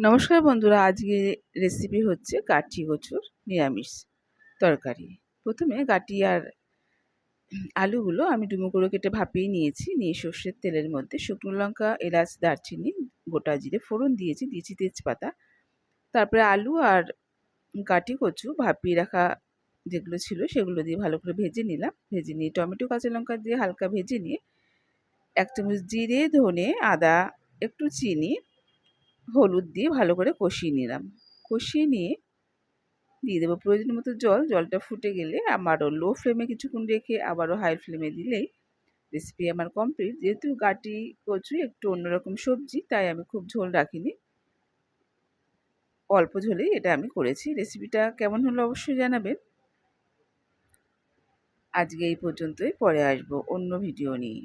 নমস্কার বন্ধুরা, আজকে রেসিপি হচ্ছে গাঠি কচুর নিরামিষ তরকারি। প্রথমে গাঠি আর আলুগুলো আমি ডুমো করে কেটে ভাপিয়ে নিয়েছি। নিয়ে সর্ষের তেলের মধ্যে শুকনো লঙ্কা, এলাচ, দারচিনি, গোটা জিরে ফোড়ন দিয়েছি তেজপাতা। তারপরে আলু আর গাঠি কচু ভাপিয়ে রাখা যেগুলো ছিল সেগুলো দিয়ে ভালো করে ভেজে নিলাম। ভেজে নিয়ে টমেটো, কাঁচা লঙ্কা দিয়ে হালকা ভেজে নিয়ে 1 চামচ জিরে, ধনে, আদা, একটু চিনি, হলুদ দিয়ে ভালো করে কষিয়ে নিলাম। কষিয়ে নিয়ে দিয়ে দেবো প্রয়োজন মতো জল। জলটা ফুটে গেলে আবারও লো ফ্লেমে কিছুক্ষণ রেখে আবারও হাই ফ্লেমে দিলেই রেসিপি আমার কমপ্লিট। যেহেতু গাঠি কচু একটু অন্যরকম সবজি, তাই আমি খুব ঝোল রাখিনি, অল্প ঝোলেই এটা আমি করেছি। রেসিপিটা কেমন হলো অবশ্যই জানাবেন। আজকে এই পর্যন্তই, পরে আসবো অন্য ভিডিও নিয়ে।